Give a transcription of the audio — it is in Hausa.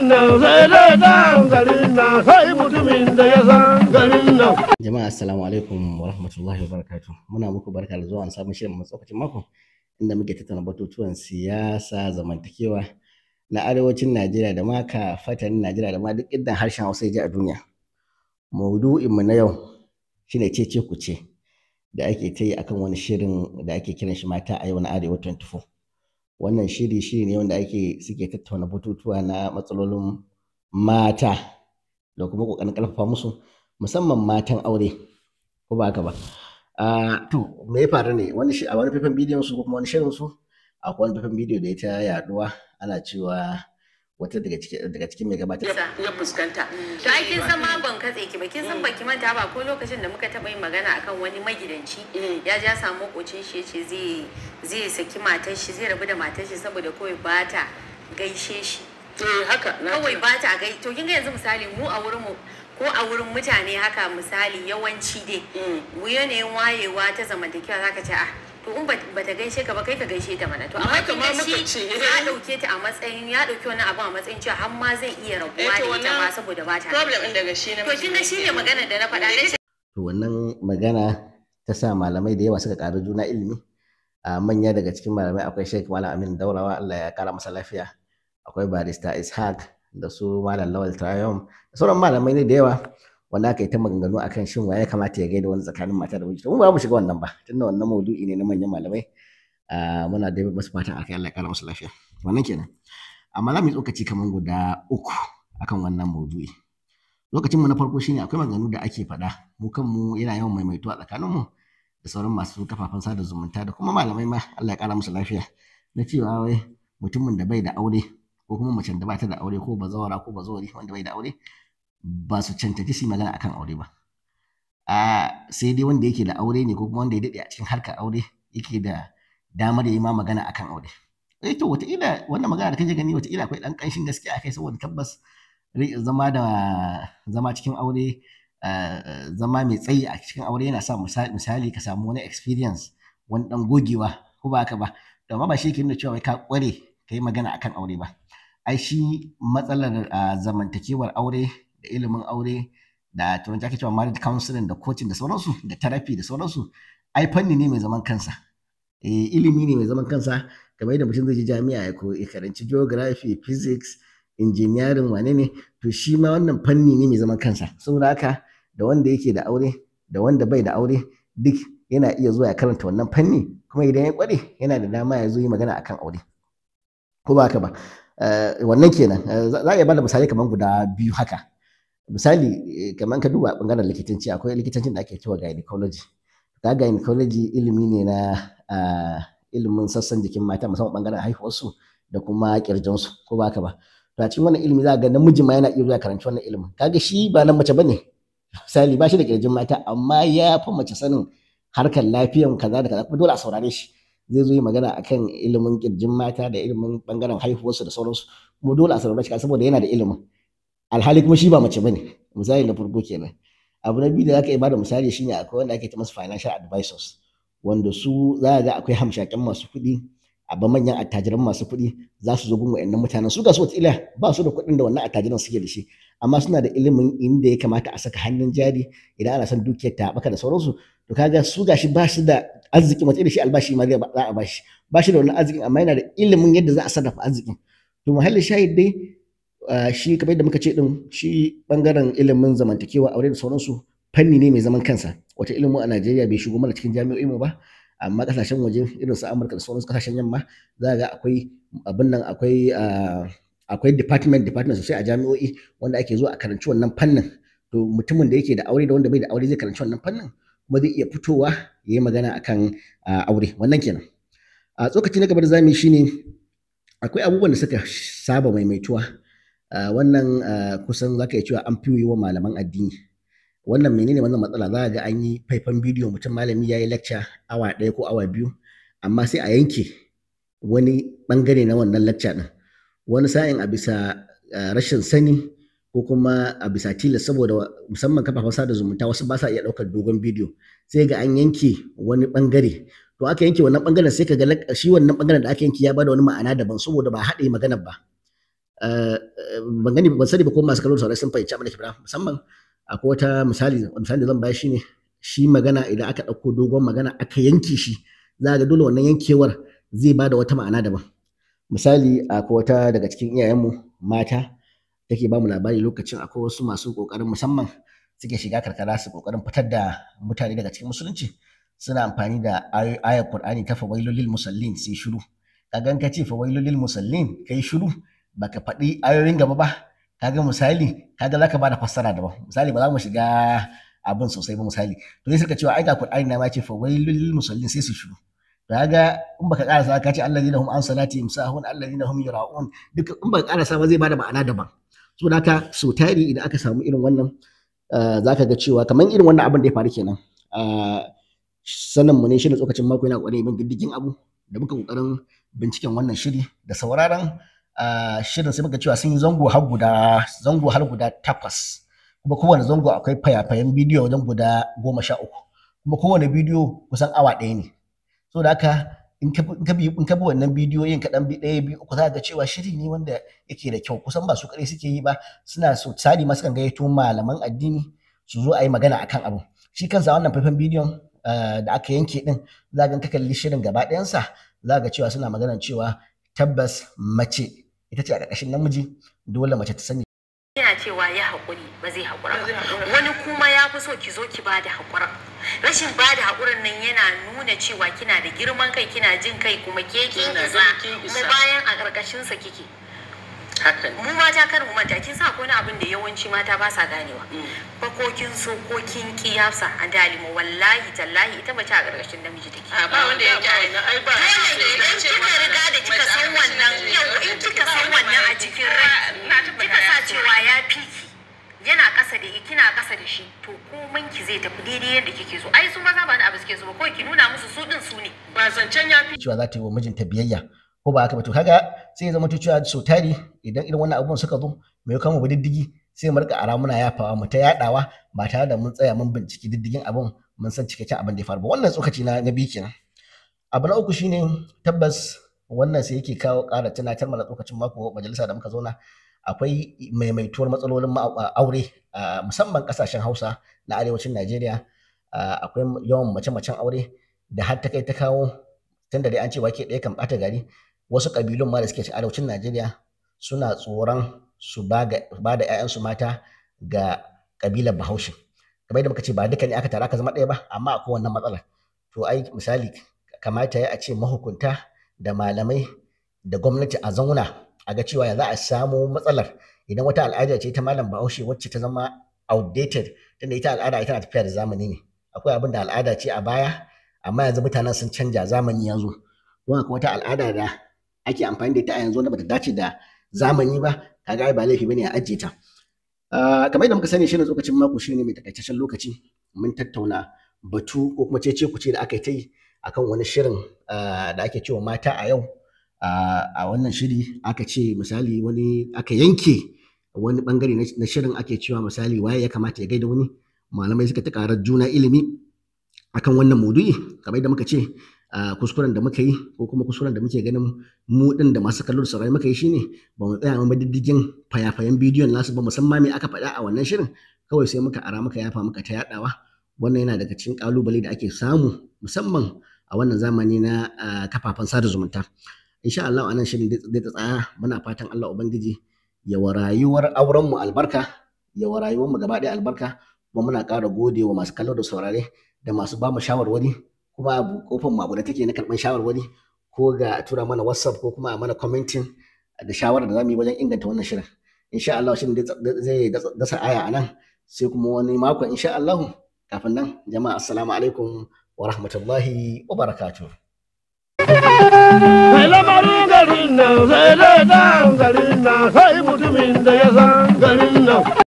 nan sai dai dan garin nan sai mutumin da ya san garin nan. Jama'a assalamu alaikum wa rahmatullahi wa barakatuh. Muna muku barka da zuwa sabon shirin matsokacin mako inda muke tattauna batutuwan siyasa, zamantakewa na arewacin Najeriya da ma fatanin Najeriya da ma duk inda harshen Hausa ya ji a duniya. Maudu'in mu na yau shine cece kuce da ake ta yi akan wani shirin da ake kiran shi mata a yau na Arewa 24. Wannan shiri ne wanda suke tattauna batutuwa na matsalolin mata da kuma kokarin karfafa musu musamman matan aure, ko ba haka ba. To me ya faru ne a wani faifan bidiyon su ko kuma wani shirin su akwai wani faifan bidiyo da ya ta yaduwa ana cewa wata daga cikin mai gabatar ya fuskanta. To ai kin san ma ban katse ki ba, kin san baki manta ba ko lokacin da muka taba yin magana akan wani magidanci ya ja samu makocin shi yace zai saki matar shi, zai rabu da matar shi saboda kawai ba ta gaishe shi. Haka kawai ba ta gaishe. To kin ga yanzu misali mu a wurin mu ko a wurin mutane haka misali yawanci dai mu yanayin wayewa ta zamantakewa zaka ce to in ba ta gaishe ka ba kai ka gaishe ta mana. To amma kuma shi ya dauke ta a matsayin, ya dauki wannan abu a matsayin cewa har ma zai iya rabuwa da ita ma saboda ba ta problem din daga shi ne. To kin ga shine magana da na faɗa ne. To wannan magana ta sa malamai da yawa suka ƙaru juna ilimi. Manya daga cikin malamai akwai Sheikh Malam Amin Daurawa, Allah ya kara masa lafiya. Akwai Barista Ishaq da su Malam Lawal Trayum da sauran malamai ne da yawa wanda aka yi ta maganganu akan shin waye kamata ya gaida wani tsakanin mata da miji. Mu ba mu shiga wannan ba tunda wannan maudu'i ne na manyan malamai. Muna da masu fatan akai Allah ya kara masa lafiya. Wannan kenan. Amma za mu yi tsokaci kaman guda 3 akan wannan maudu'i. Lokacin mu na farko shine akwai maganganu da ake faɗa mu kanmu yana yawan maimaituwa tsakanin mu da sauran masu kafafen sada zumunta da kuma malamai ma Allah ya kara musu lafiya, na cewa wai mutumin da bai da aure ko kuma macen da ba ta da aure ko bazawara ko bazawari wanda bai da aure ba su cancanci su magana akan aure ba. Sai dai wanda yake da aure ne ko kuma wanda ya daɗe a cikin harkar aure yake da damar ya yi ma magana akan aure. To wataƙila wannan magana da kake gani wataƙila akwai ɗan ƙanshin gaskiya a kai saboda tabbas zama cikin aure, zama mai tsayi a cikin aure yana sa misali ka samu wani experience, wani ɗan gogewa, ko ba haka ba. To amma ba shi yake nuna cewa wai ka ƙware ka yi magana akan aure ba. Ai shi matsalar zamantakewar aure da ilimin aure da turanci ake cewa marriage counseling da coaching da sauransu da therapy da sauransu ai fanni ne mai zaman kansa. Ilimi ne mai zaman kansa, kamar yadda mutum zai je jami'a ya karanci geography, physics, engineering, wane ne, to shi ma wannan fanni ne mai zaman kansa. Saboda haka da wanda yake da aure da wanda bai da aure duk yana iya zuwa ya karanta wannan fanni, kuma idan ya kware yana da dama ya zo yi magana akan aure, ko ba haka ba. Wannan kenan. Za a iya bada misali kamar guda 2 haka. Misali kamar ka duba bangaren likitanci, akwai likitancin da ake cewa gynecology. Gynecology ilimi ne na ilimin sassan jikin mata musamman bangaren haihuwarsu da kuma kirjinsu, ko ba haka ba. To a cikin wannan ilimi za ga namiji ma yana iya zuwa karanci wannan ilimin. Kaga shi ba nan mace bane, misali ba shi da kirjin mata amma ya fi mace sanin harkar lafiyan kaza da kaza, kuma dole a saurare shi. Zai zo yi magana akan ilimin kirjin mata da ilimin bangaren haihuwarsu da sauransu, kuma dole a saurare shi saboda yana da ilimin. Alhali kuma shi ba mace bane. Misali na farko kenan. Abu na biyu da zaka iya bada misali shine akwai wanda ake ce masu financial advisors, wanda su za ga akwai hamshakin masu kuɗi, manyan attajiran masu kuɗi za su zo gun wa'annan mutanen. Su ga su wataƙila ba su da kuɗin da wannan attajiran suke da shi, amma suna da ilimin inda ya kamata a saka hannun jari idan ana son dukiyar ta haɓaka da sauransu. To kaga su gashi ba su da arzikin, wataƙila shi albashi ma za a bashi, ba shi da wannan arzikin amma yana da ilimin yadda za a sarrafa arzikin. To muhallin shahid dai shi kamar yadda muka ce din, shi bangaren ilimin zamantakewa aure da sauransu fanni ne mai zaman kansa. Wata ilimin a Najeriya bai shigo mana cikin jami'o'i mu ba, amma kasashen waje irin su Amurka da sauransu kasashen yamma za ga akwai abin nan, akwai department sosai a jami'o'i wanda ake zuwa a karanci wannan fannin. To mutumin da yake da aure da wanda bai da aure zai karanci wannan fannin, kuma zai iya fitowa ya yi magana akan aure. Wannan kenan. Tsokaci na gaba da zamu yi shine akwai abubuwan da suka saba maimaituwa. Wannan kusan zaka iya cewa an fi yi wa malaman addini. Wannan menene wannan matsala? Za ga an yi faifan bidiyo, mutum malami ya yi lecture awa 1 ko awa 2, amma sai a yanke wani bangare na wannan lecture din. Wani sa'in a bisa rashin sani ko kuma a bisa tilas, saboda musamman kafafen sada zumunta wasu ba sa iya ɗaukar dogon bidiyo, sai ga an yanke wani bangare. To aka yanke wannan bangaren sai ka ga shi wannan bangaren da aka yanke ya bada wani ma'ana daban saboda ba haɗe maganar ba. ban sani ba ko masu kallon saurari sun fahimci abin da ke fara, musamman akwai wata misali da zan bayar shine shi magana idan aka ɗauko dogon magana aka yanke shi za ga dole wannan yankewar zai ba da wata ma'ana daban. Misali akwai wata daga cikin iyayenmu mata take ba mu labari lokacin akwai wasu masu ƙoƙarin musamman suke shiga karkara su ƙoƙarin fitar da mutane daga cikin musulunci suna amfani da ayar Qur'ani ta fawailul lil musallin sai shiru. Kaga in ka ce fawailul lil musallin kai shiru baka faɗi ayoyin gaba ba, kaga misali kaga zaka bada fassara daban. Misali ba za mu shiga abin sosai ba misali. To sai suka cewa ai ga Qur'ani na ma ce fawailul lil musallin sai su shiru. Kaga in baka karasa ka ce alladhina hum an salatihim sahun alladhina hum yura'un duka in baka karasa ba zai bada ma'ana daban. So haka so tari idan aka samu irin wannan zaka ga cewa kamar irin wannan abin da ya faru kenan. Sanin mu ne shirin tsokacin mako yana ƙoƙarin bin diddigin abu da muka ƙoƙarin binciken wannan shiri da sauraron shirin sai muka cewa sun yi zango har guda 8 kuma kowane zango akwai fayafayen bidiyo wajen guda 13 kuma kowane bidiyo kusan awa 1 ne. So da haka in ka bi wannan bidiyoyin ka dan bi 1 2 3 za ka ga cewa shiri ne wanda yake da kyau kusan ba su kadai suke yi ba suna so tsari ma sukan gayyato malaman addini su zo a yi magana akan abu. Shi kansa wannan faifan bidiyon da aka yanke din za ka kalli shirin gaba ɗayansa za ga cewa suna maganar cewa tabbas mace ita ce a ƙarƙashin namiji dole mace ta sani. Yana cewa ya haƙuri ba zai haƙura ba. Wani kuma ya fi so ki zo ki bada haƙurin. Rashin bada haƙurin nan yana nuna cewa kina da girman kai kina jin kai kuma ke kin isa kuma bayan a ƙarƙashinsa kike. Mu mata kar mu manta kin sa akwai abin da yawanci mata ba sa ganewa. Fa ko kin so ko kin kiyasa a dalimu wallahi tallahi ita mace a ƙarƙashin namiji take. Ba wanda ya kiyaye na ai ba. Idan kika riga da kika san wannan yau in kika san wannan a cikin rai kika sa cewa ya fiki yana ƙasa da kina ƙasa da shi to komai ki zai tafi daidai yadda kike so. Ai su maza ba da abu suke so ba kawai ki nuna musu su din su ne. Ba zancen ya fi cewa za ta yi wa mijinta biyayya ko ba haka ba to kaga sai ya zama cewa so tari idan irin wannan abubuwan suka zo mai kama mu diddigi sai mu rika ara muna yafawa mu ta yadawa ba tare da mun tsaya mun binciki diddigin abun mun san cikakken abin da ya faru ba. Wannan tsokaci na biyu kenan. Abu na uku shine tabbas wannan sai yake kawo ƙara tunatar mana tsokacin mako majalisa da muka zauna akwai maimaituwar matsalolin aure musamman kasashen Hausa na arewacin Najeriya akwai yawan mace-macen aure da har ta kai ta kawo tunda dai an ce wake ɗaya kan ɓata gari wasu ƙabilun ma da suke cikin arewacin Najeriya suna tsoron su ba da 'ya'yansu mata ga ƙabilar Bahaushe. Kamar yadda muka ce ba duka ne aka tara aka zama ɗaya ba amma akwai wannan matsalar. To ai misali kamata ya a ce mahukunta da malamai da gwamnati a zauna a ga cewa ya za a samu matsalar idan wata al'ada ce ta malam Bahaushe wacce ta zama outdated tunda ita al'ada ita na tafiya da zamani ne. Akwai abin da al'ada ce a baya amma yanzu mutanen sun canja zamani yanzu. Don akwai wata al'ada da ake amfani da ita a yanzu wanda bata dace da zamani ba kaga ai ba laifi bane a ajiye ta. Kamar yadda muka sani shirin tsokacin mako shine mai takaitaccen lokaci mun tattauna batu ko kuma cece kuce da aka yi ta yi akan wani shirin da ake cewa mata a yau. A wannan shiri aka ce misali wani aka yanke wani bangare na shirin ake cewa misali waye ya kamata ya gaida wani malamai suka ta karar juna ilimi akan wannan maudu'i kamar yadda muka ce kuskuren da muka yi ko kuma kuskuren da muke ganin mu din da masu kallo da saurari muka yi shine ba mu tsaya mu diddigin fayafayen bidiyon nasu ba musamman me aka faɗa a wannan shirin kawai sai muka ara muka yafa muka ta yadawa. Wannan yana daga cikin kalubale da ake samu musamman a wannan zamani na kafafen sada zumunta. Insha Allah anan shirin zai ta tsaya muna fatan Allah ubangiji ya wa rayuwar auren mu albarka ya wa rayuwar mu gaba ɗaya albarka kuma muna ƙara godewa masu kallo da saurare da masu ba mu shawarwari kuma kofar mu abu da take na karɓar shawarwari ko ga tura mana WhatsApp ko kuma a mana commenting da shawarar da zamu yi wajen inganta wannan shirin. Insha Allah shirin zai dasa aya anan sai kuma wani makon insha Allah. Kafin nan jama'a assalamu alaikum wa rahmatullahi wa barakatuh. Sai lamarin garin nan sai da garin nan sai mutumin da ya san garin nan.